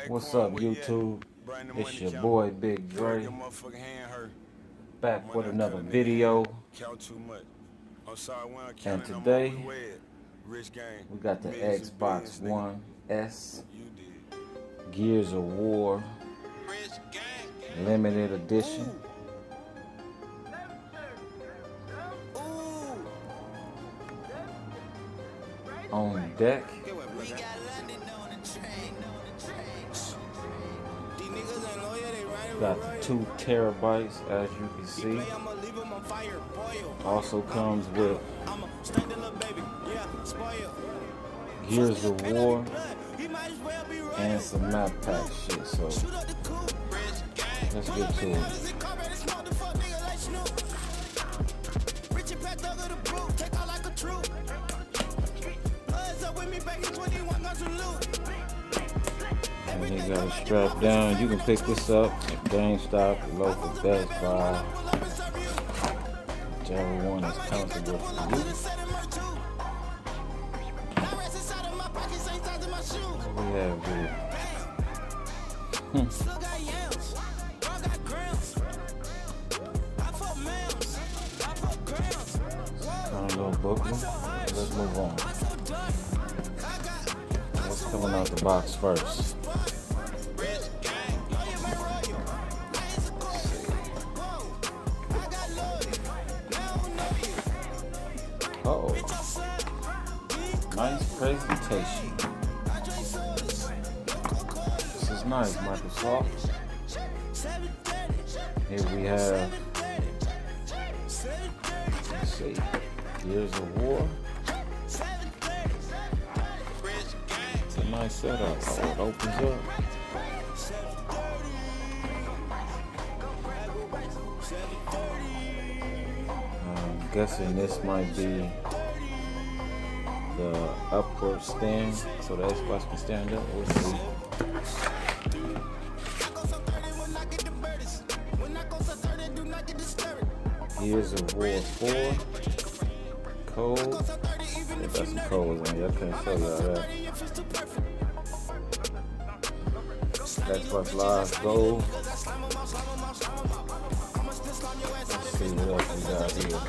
What's up, YouTube? It's your boy Big Dre, back with another video. And today we got the Xbox One S Gears of War limited edition on deck. Got the 2 terabytes, as you can see. Also comes with Gears of War and some map pack shit. So let's get to it. And you got it strapped down. You can pick this up at GameStop, local Best Buy, whichever one is comfortable for you. What we have here? Kind of little booklet. Let's move on. What's coming out the box first? Oh, nice presentation. This is nice, Microsoft. Here we have, let's see, Gears of War. It's a nice setup. Oh, it opens up. I'm guessing this might be the upward stand, so the Xbox can stand up. We'll see. Gears of War 4 code. They got some codes on here. I can't show y'all that. Xbox Live Gold. Let's see what else we got here.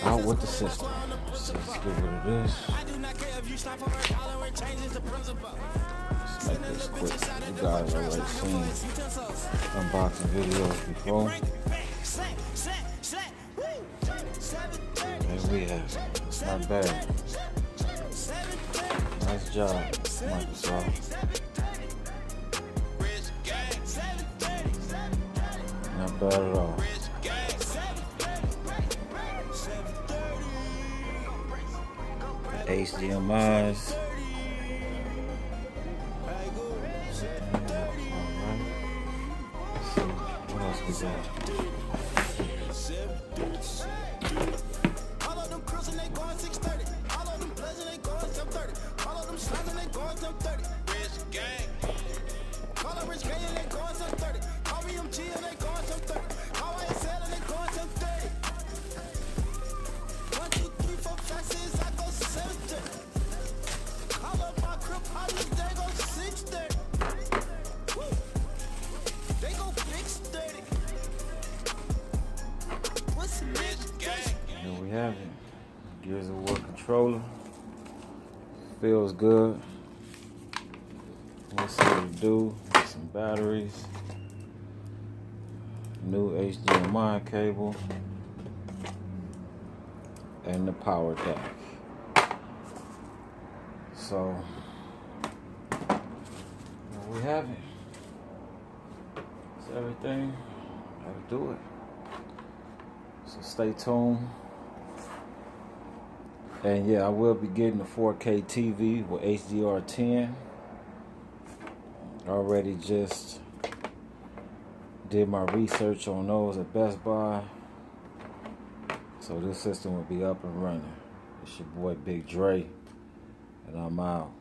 Out with the system. So let's get rid of this. Let's make this quick. You guys already seen unboxing videos before. There we have it. It's not bad. Nice job, Microsoft. Not bad at all. HDMI's. Alright. Let's see what else we got. All of them cruising, they going 630. All of them pleasant, they going 730. All of them slapping, they going 730. Rich gang. Call them rich gang, they going 730. Call me MG, and they going 730. Call YSL, and they going 730. 1, 2, 3, 4, 5, 6, I go 730. Call up my crib, they go 630. Woo. They go big 30. What's rich gang? Here we have it. Gears of War controller. Feels good. Let's see what it do. Some batteries. New HDMI cable. And the power jack. So there we have it. That's everything. Gotta do it. So stay tuned. And yeah, I will be getting a 4K TV with HDR10. Already just did my research on those at Best Buy. So this system will be up and running. It's your boy Big Dre, and I'm out.